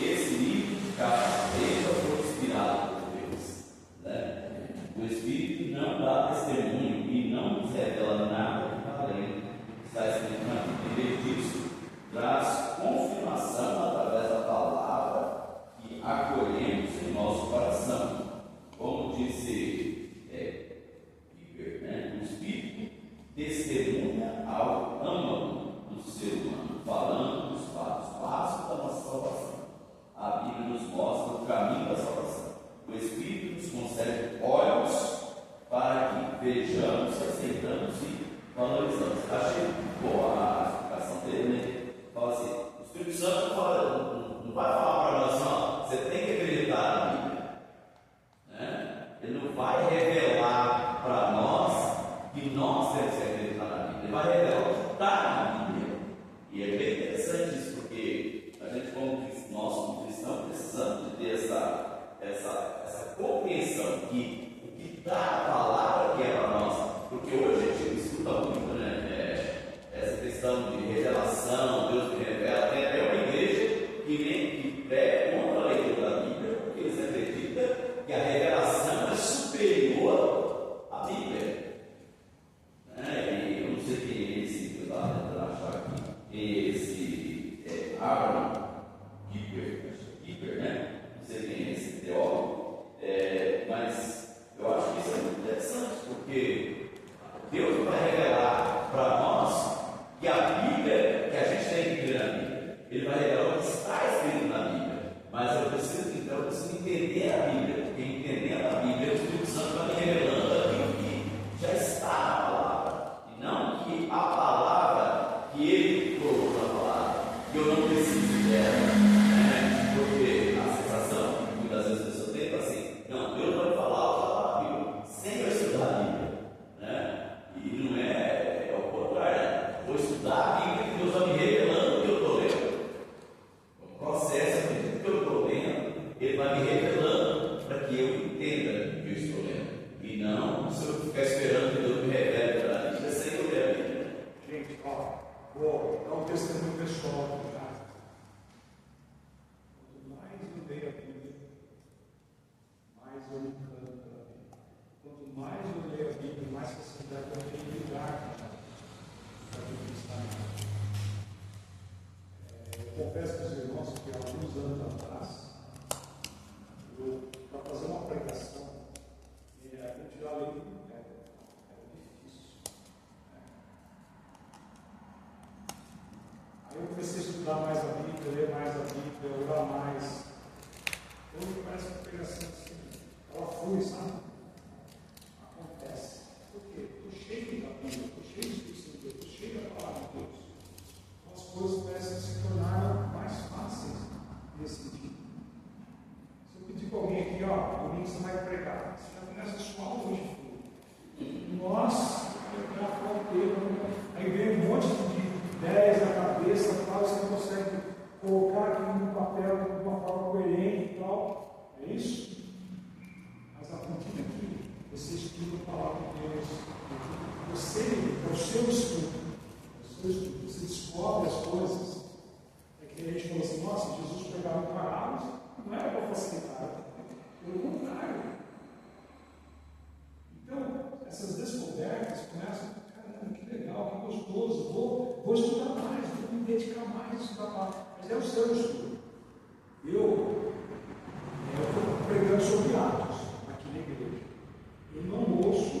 esse livro de carta foi inspirado por Deus. Né? O Espírito não dá testemunho e não nos revela nada que está além. Está escrito na Bíblia. Em vez disso, traz confirmação através da palavra que acolhemos em nosso coração. Como disse o Espírito testemunha ao âmago do ser humano, falando dos fatos básicos da nossa salvação. A Bíblia nos mostra o caminho da salvação. O Espírito nos concede olhos para que vejamos, aceitamos e valorizamos. Achei boa a explicação dele, né? Fala assim: o Espírito Santo não vai falar para nós assim, você tem que acreditar na Bíblia. Né? Ele não vai revelar para nós que nós temos que acreditar na Bíblia. Ele vai revelar o que está na Bíblia. E é bem interessante isso, porque a gente, nós como cristãos, precisamos de ter essa compreensão que o que está na palavra que é para nós. Porque hoje a gente escuta muito, né? Essa questão de revelação, Deus me revela. Tem até uma igreja que prega contra a leitura da Bíblia, porque eles acreditam que a revelação é superior à Bíblia. E eu não sei quem é esse que eu estava tentando achar aqui. Esse Abraham Kuyper, né? Não sei quem é esse teólogo. Mas eu acho que isso é muito interessante, porque Deus vai revelar para nós que a Bíblia, que a gente tem que crer na Bíblia, Ele vai revelar o que está escrito na Bíblia. Mas eu preciso entender a Bíblia, porque entendendo a Bíblia, o Espírito Santo vai me revelando aquilo que já está na palavra, e não que a palavra que Ele colocou na palavra, que eu não preciso dela, né? Porque a sensação que muitas vezes a pessoa tem é assim: não, Deus vai falar o que está na Bíblia, sem eu estudar a Bíblia, né? E não é o contrário. Vou estudar a Bíblia que Deus vai me revelando o que eu estou lendo. O processo, acredito que eu estou lendo, Ele vai me revelando para que eu entenda o que eu estou lendo. E não se eu ficar esperando que Deus me revele para a Bíblia sem eu ler a Bíblia. Gente, vou dar um testemunho pessoal aqui, tá? Quanto mais eu leio a Bíblia, mais eu me encanto pela Bíblia. Quanto mais eu leio a Bíblia, mais facilidade eu tenho de lidar com a Bíblia está na Bíblia. Eu confesso para os irmãos que há alguns anos atrás, para fazer uma pregação, estudar mais a Bíblia, ler mais a Bíblia, orar mais. Hoje parece que a pregação assim, ela flui, sabe? Acontece. Por quê? Estou cheio da Bíblia, estou cheio do Espírito de Deus, estou cheio da palavra de Deus. Então as coisas parecem se tornar mais fáceis nesse sentido. Se eu pedir para alguém aqui, ó, domingo você vai pregar, você já começa a suar hoje. Nossa, eu já faltei. Aí vem um monte de ideias na cabeça, tal, você consegue colocar aqui no papel de uma forma coerente e tal. É isso? Mas a partir daqui, você estuda a palavra de Deus. Você, é o seu estudo. Você descobre as coisas. É que a gente falou assim, nossa, Jesus pregava em parábolas, não era para facilitar, pelo contrário. Então, essas descobertas começam, caramba, que legal, que gostoso, vou estudar mais, vou me dedicar mais a estudar mais. Mas é o seu estudo. Eu estou pregando sobre Atos aqui na igreja. Eu não ouço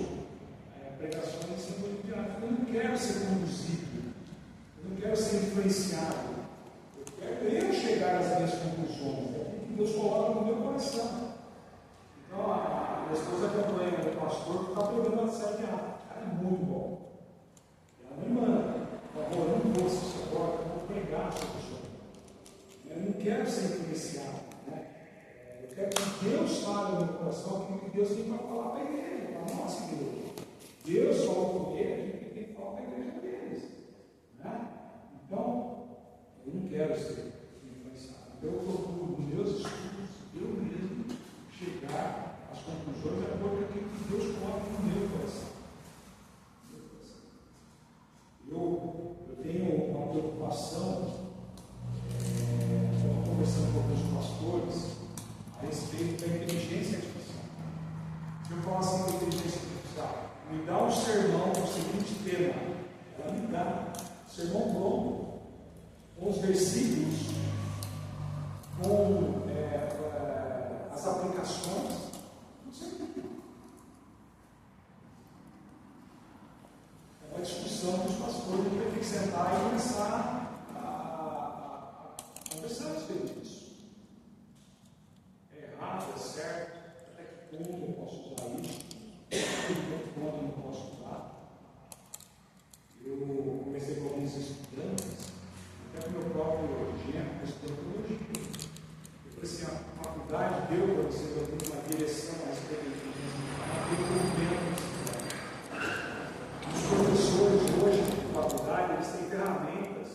pregações sempre de Atos. Eu não quero ser conduzido, eu não quero ser influenciado. Eu quero eu chegar às minhas conclusões. É o que Deus coloca no meu coração. Então, a minha esposa acompanha o pastor que está pregando a série de Atos. Cara, é muito bom. E ela me manda. Eu não vou assistir agora, eu vou pregar sobre isso. Eu não quero ser influenciado. Né? Eu quero que Deus fale no meu coração aquilo que Deus tem para falar para a igreja, para a nossa igreja. Deus fala com ele aquilo que tem que falar para a igreja deles. Né? Então, eu não quero ser influenciado. Eu procuro nos meus estudos, eu mesmo, chegar às conclusões de acordo com aquilo que Deus coloca no meu coração. Eu tenho uma preocupação, estou conversando com alguns pastores a respeito da inteligência artificial. Se eu falar assim da inteligência artificial, me dá um sermão com o seguinte tema, ela me dá sermão pronto, com os versículos, com as aplicações, não sei. É uma discussão dos pastores que vai ter que sentar e começar a conversar a respeito disso. É errado, é certo, até que ponto eu posso usar isso, até que ponto eu não posso usar. Eu comecei com alguns estudantes, até o meu próprio genro, que estudou teologia. Eu falei assim, a faculdade deu para você ter uma direção a respeito da inteligência. Os professores hoje na faculdade, eles têm ferramentas.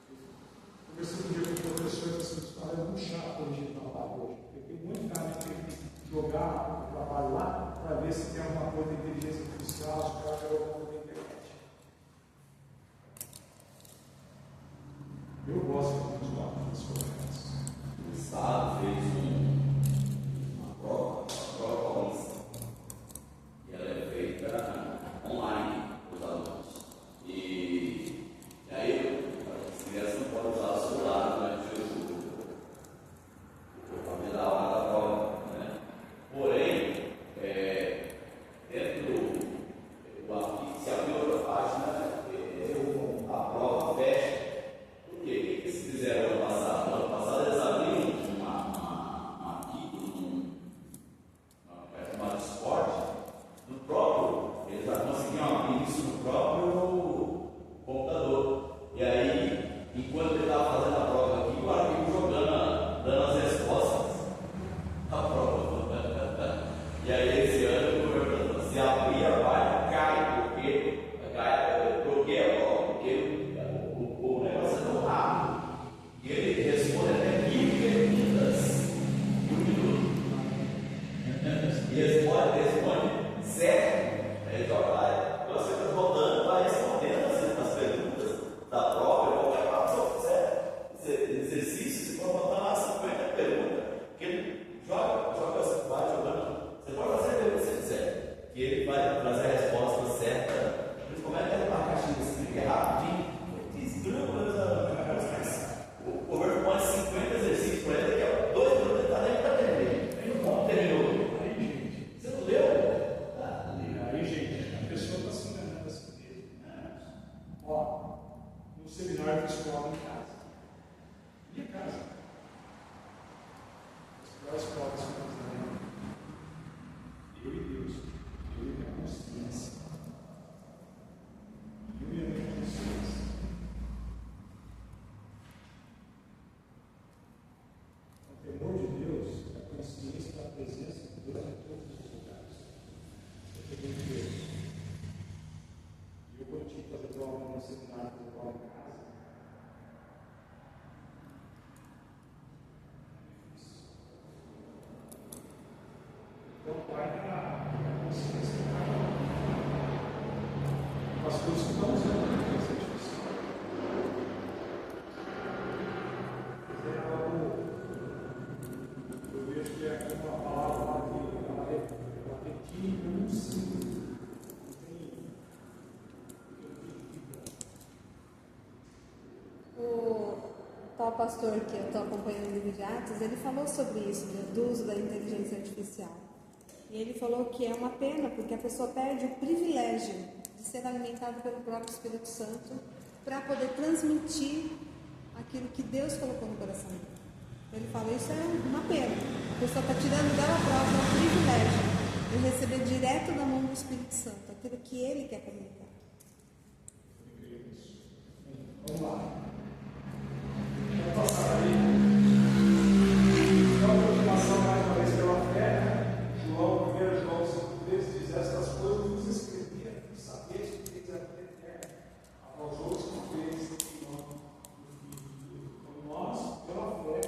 Eu conversei um dia com o professor e disse assim, é muito chato corrigir o trabalho hoje. Eu tenho muito cara que tem que jogar o trabalho lá para ver se tem alguma coisa de inteligência artificial, se o cara quer alguma coisa da internet. Eu gosto muito de falar das coisas. O Estado fez uma prova e ela é feita online para os alunos. E aí as crianças não podem usar o celular durante o papel da hora da prova. Né? Porém, dentro se abrir outra página, a prova fecha. Por quê? O que eles fizeram ano passado? No ano passado eles abriram uma atual pastor que eu estou acompanhando o livro de Atos, ele falou sobre isso, do uso da inteligência artificial. E ele falou que é uma pena, porque a pessoa perde o privilégio de ser alimentada pelo próprio Espírito Santo para poder transmitir aquilo que Deus colocou no coração dele. Ele fala, isso é uma pena. A pessoa está tirando dela própria o privilégio de receber direto da mão do Espírito Santo aquilo que ele quer comunicar. Vamos lá. Vamos passar aí. Então, a continuação mais uma vez pela fé, né? João, 1 João 5,13 diz: estas coisas nos escrevia, que sabeis que tens a vida eterna, aos outros que creis em nome do Filho de Deus. Então, nós, pela fé,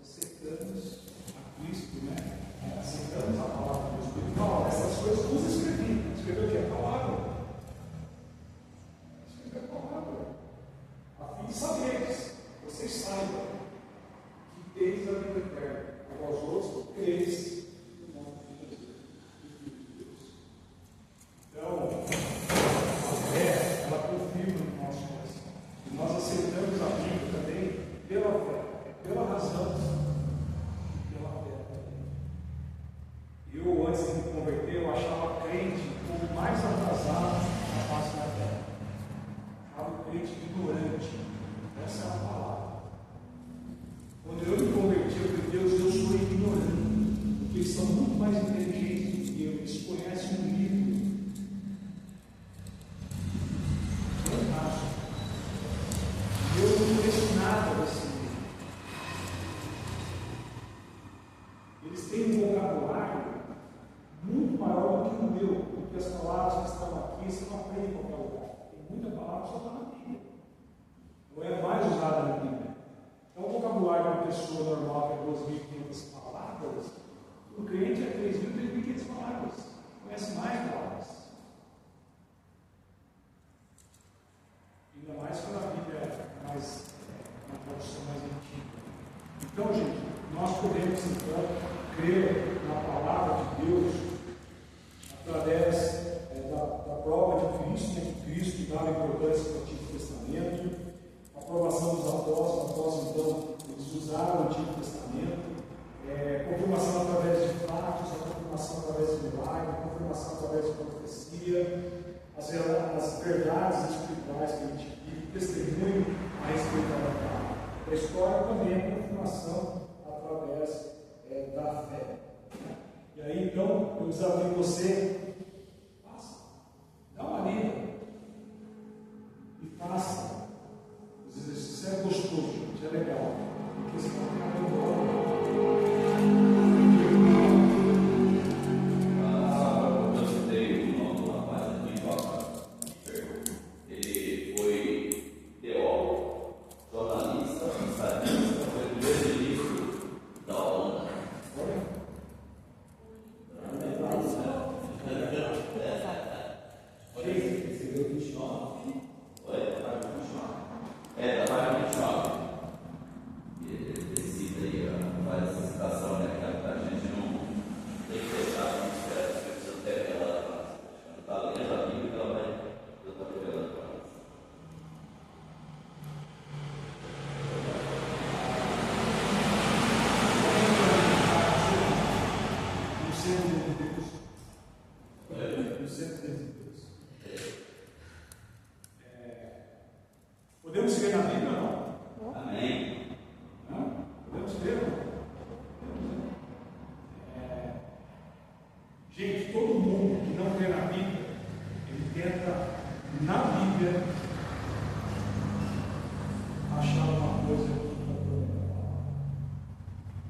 aceitamos a Cristo, né? Aceitamos a palavra do Espírito. Não, essas coisas nos escrevi. Escreveu o que? A palavra. Escreveu a palavra. A fim de saberes, vocês saibam que tens a vida eterna. A vós outros, creis no nome de Deus. Então, a fé, ela confirma no nosso coração. E nós aceitamos a Bíblia também pela fé, pela razão e pela fé também. Eu, antes de me converter, eu achava crente um pouco mais atrasado na face da terra. Achava o crente ignorante. Essa é a palavra. Quando eu me converti, eu falei, Deus, eu sou ignorante. Porque eles são muito mais inteligentes do que eu. Eles conhecem um livro. Fantástico. E eu não conheço nada desse livro. Eles têm um vocabulário muito maior do que o meu, porque as palavras que estão aqui você não aprende em qualquer lugar. Tem muita palavra que só está na Bíblia. Não é mais usada na Bíblia. Então, o vocabulário de uma pessoa normal que é 2.500 palavras, o crente é 3.500 palavras. Conhece mais palavras. Ainda mais quando a Bíblia é mais, uma tradução mais antiga. Então, gente, nós podemos, então, crer na palavra de Deus através da prova de Cristo, né, que Cristo dava importância para o Antigo Testamento, a aprovação dos apóstolos, então, eles usaram o Antigo Testamento, confirmação através de fatos, a confirmação através de milagre, a confirmação através de profecia, as verdades espirituais que a gente vive, testemunho a respeito da palavra. A história também é confirmação através da fé. E aí, então, eu desafio você, faça, dá uma lida e faça os exercícios. É gostoso, gente, é legal, porque você não tem nada. Eu citei o nome do rapaz aqui, ele foi teólogo, jornalista, estadista, foi o primeiro-ministro da Holanda. Da página 29. Ele cita aí, faz essa citação, né? Que a gente não tem que deixar muito certo, porque precisa ter revelado para nós. Quando está lendo a Bíblia, ela vai estar revelando para nós. No centro de Deus. No centro de Deus. Podemos crer na Bíblia ou não? Amém. Não? Podemos crer ou não? Gente, todo mundo que não crê na Bíblia, ele tenta, na Bíblia, achar uma coisa que não é.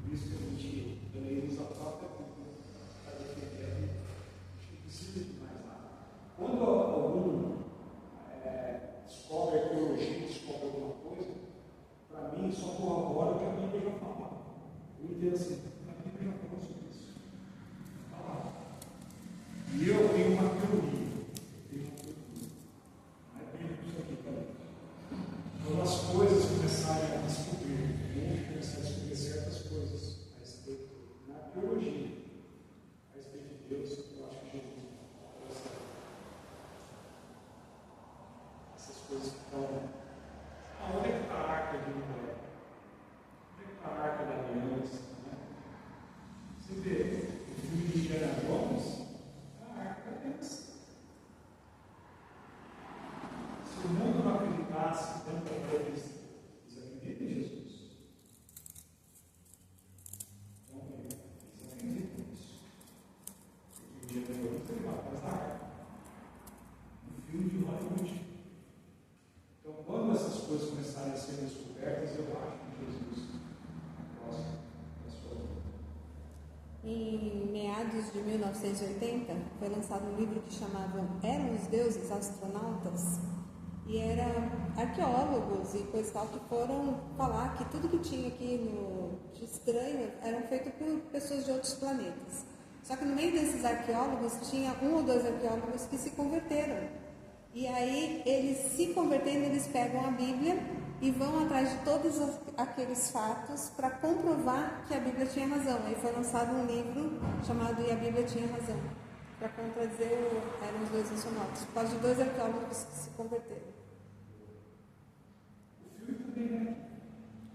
Por isso que a gente também usa a própria Bíblia para defender a Bíblia. A gente não precisa de mais nada. Quando algum descobre a teologia, descobre alguma coisa, para mim só corrobora o que a Bíblia já fala. Eu entendo assim, a Bíblia já falou sobre isso. Está lá. E eu tenho uma teoria. Não é bíblico isso aqui também. Quando as coisas começarem a descobrir, o mundo começar a descobrir certas coisas a respeito na teologia, a respeito de Deus, eu acho que Jesus não fala. Essas coisas que estão. Aonde é que está a arca de Noé? meados de 1980, foi lançado um livro que chamava Eram os Deuses Astronautas? E era arqueólogos e coisa tal que foram falar que tudo que tinha aqui de estranho eram feito por pessoas de outros planetas. Só que no meio desses arqueólogos tinha um ou dois arqueólogos que se converteram. E aí, eles se convertendo, eles pegam a Bíblia e vão atrás de todos aqueles fatos para comprovar que a Bíblia tinha razão. Aí foi lançado um livro chamado E a Bíblia Tinha Razão, para contradizer Eram os Deuses Astronautas, por causa de dois arqueólogos que se converteram. O filme também, né?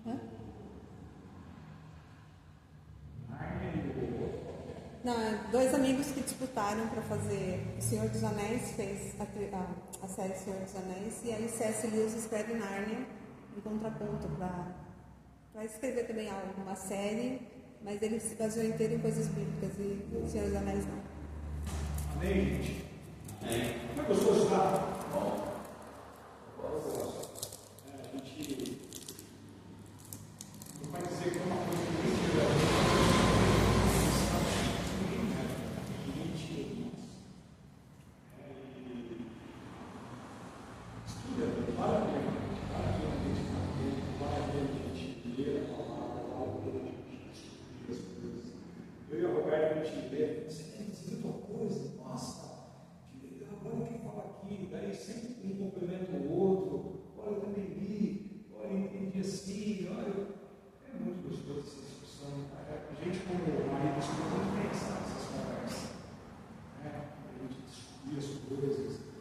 Hã? Narnia. Não, dois amigos que disputaram para fazer O Senhor dos Anéis, fez a série Senhor dos Anéis, e aí C.S. Lewis escreve Narnia em contraponto para escrever também uma série, mas ele se baseou inteiro em coisas bíblicas e O Senhor dos Anéis não. Amém, gente? Amém. Como é que eu sou ajudado? Bom. A gente não vai dizer que é uma coisa muito legal. Estuda, vale a pena a gente ler a palavra, vale a pena a gente descobrir as coisas. Eu e a Roberta, a gente lê, você tem muita coisa, nossa, que legal, olha quem fala aqui, daí sempre um complementa o outro, olha, eu também li, olha, eu entendi assim, olha, é muito gostoso essa discussão. A gente, como marido, escuta muito bem, sabe, essas conversas, né? A gente descobrir as coisas.